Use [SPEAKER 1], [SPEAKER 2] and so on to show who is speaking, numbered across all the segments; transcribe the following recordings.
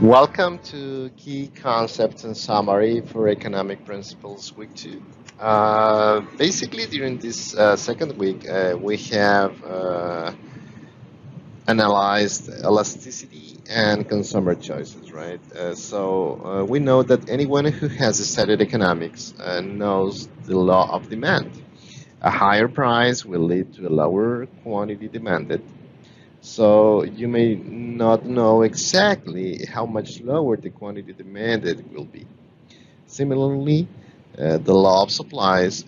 [SPEAKER 1] Welcome to Key Concepts and Summary for Economic Principles Week 2. Basically, during this second week, we have analyzed elasticity and consumer choices, right? We know that anyone who has studied economics knows the law of demand. A higher price will lead to a lower quantity demanded, so you may not know exactly how much lower the quantity demanded will be. Similarly, the law of supplies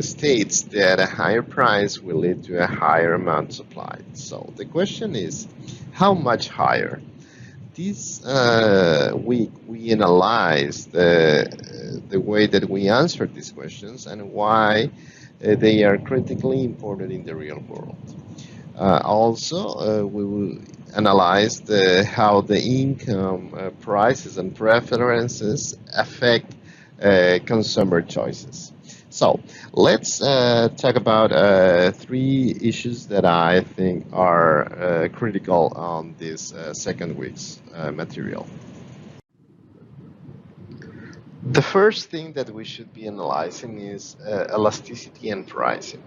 [SPEAKER 1] states that a higher price will lead to a higher amount supplied. So the question is, how much higher? This week we analyzed the way that we answered these questions and why they are critically important in the real world. We will analyze how the income, prices, and preferences affect consumer choices. So let's talk about three issues that I think are critical on this second week's material. The first thing that we should be analyzing is elasticity and pricing.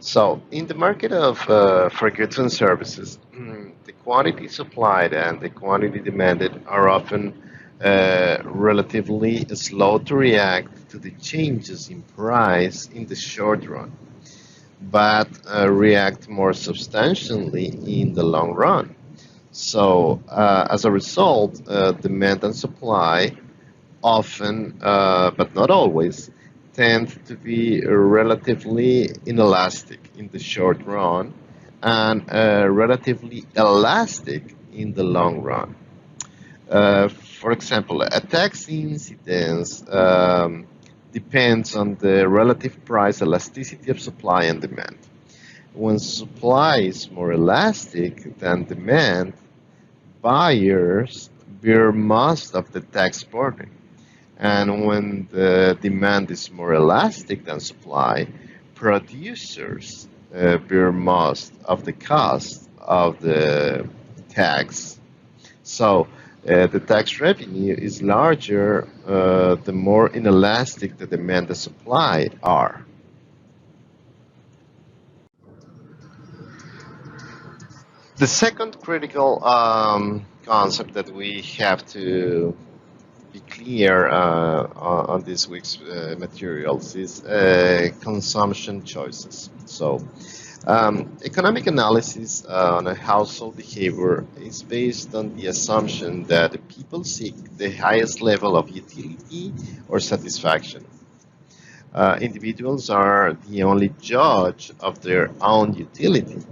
[SPEAKER 1] So, in the market of for goods and services, the quantity supplied and the quantity demanded are often relatively slow to react to the changes in price in the short run, but react more substantially in the long run. So, as a result, demand and supply often, but not always, tend to be relatively inelastic in the short run and relatively elastic in the long run. For example, a tax incidence depends on the relative price elasticity of supply and demand. When supply is more elastic than demand, buyers bear most of the tax burden. And when the demand is more elastic than supply, producers bear most of the cost of the tax. So the tax revenue is larger the more inelastic the demand and supply are. The second critical concept that we have to be clear on this week's materials is consumption choices. Economic analysis on a household behavior is based on the assumption that people seek the highest level of utility or satisfaction. Individuals are the only judge of their own utility.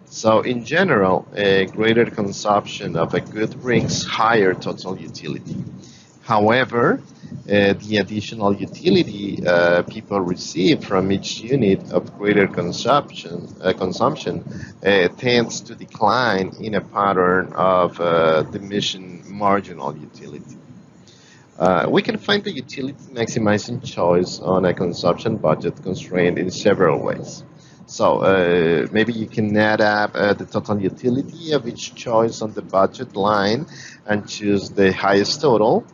[SPEAKER 1] So, in general, a greater consumption of a good brings higher total utility. However, the additional utility people receive from each unit of greater consumption tends to decline in a pattern of diminishing marginal utility. We can find the utility maximizing choice on a consumption budget constraint in several ways. So maybe you can add up the total utility of each choice on the budget line and choose the highest total,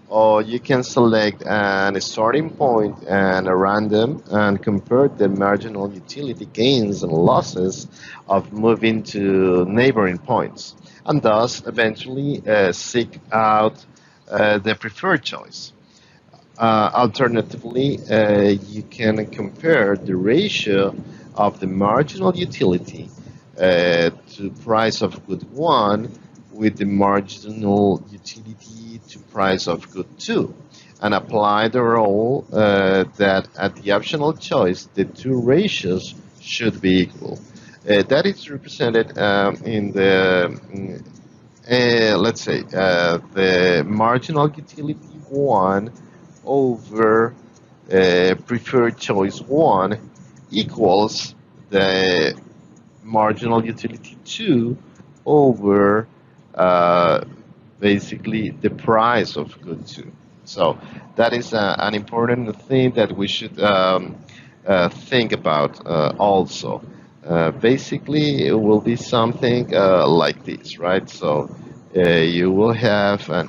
[SPEAKER 1] or you can select a starting point and a random and compare the marginal utility gains and losses of moving to neighboring points, and thus eventually seek out the preferred choice. Alternatively, you can compare the ratio of the marginal utility to price of good 1 with the marginal utility to price of good 2, and apply the rule that at the optional choice the two ratios should be equal. That is represented in the let's say the marginal utility 1 over preferred choice 1 equals the marginal utility 2 over basically the price of good 2. So that is an important thing that we should think about basically, it will be something like this, right? So You will have an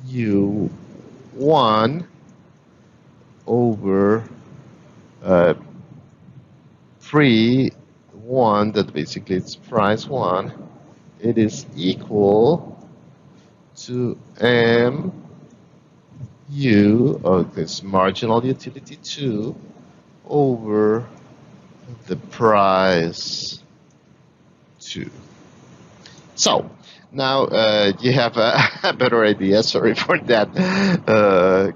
[SPEAKER 1] mu1 over uh, pre 1, that basically it's price 1. It is equal to mu of this marginal utility 2 over the price 2. So now you have a better idea. Sorry for that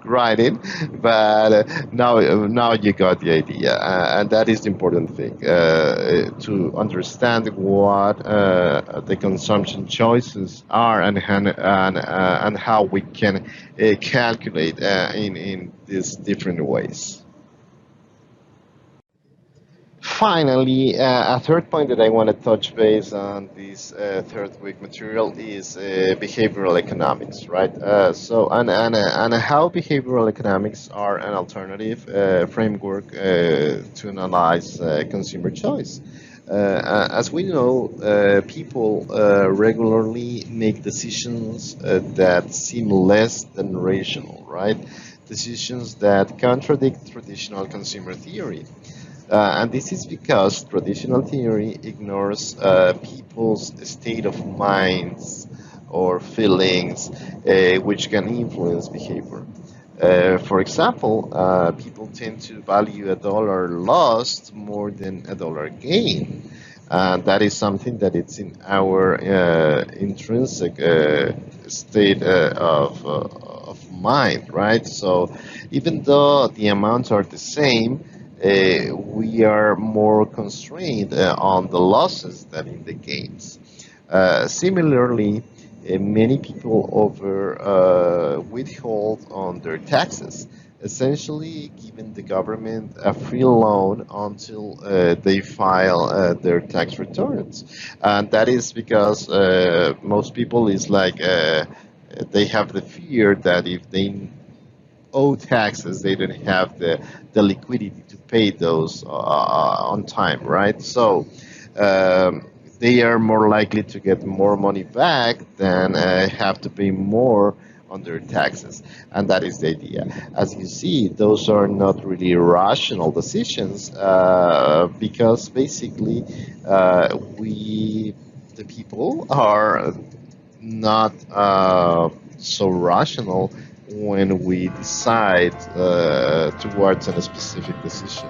[SPEAKER 1] writing, but now you got the idea, and that is the important thing to understand what the consumption choices are, and how we can calculate in these different ways. Finally, a third point that I want to touch base on this third week material is behavioral economics, right? And how behavioral economics are an alternative framework to analyze consumer choice. As we know, people regularly make decisions that seem less than rational, right? Decisions that contradict traditional consumer theory. And this is because traditional theory ignores people's state of minds or feelings, which can influence behavior. For example, people tend to value a dollar lost more than a dollar gain. And that is something that it's in our intrinsic state of mind, right? So even though the amounts are the same, we are more constrained on the losses than in the gains. Similarly, many people over withhold on their taxes, essentially giving the government a free loan until they file their tax returns. And that is because most people is like they have the fear that if they owe taxes, they don't have the liquidity to pay those on time, right? So they are more likely to get more money back than have to pay more on their taxes. And that is the idea. As you see, those are not really rational decisions because basically the people, are not so rational when we decide towards a specific decision.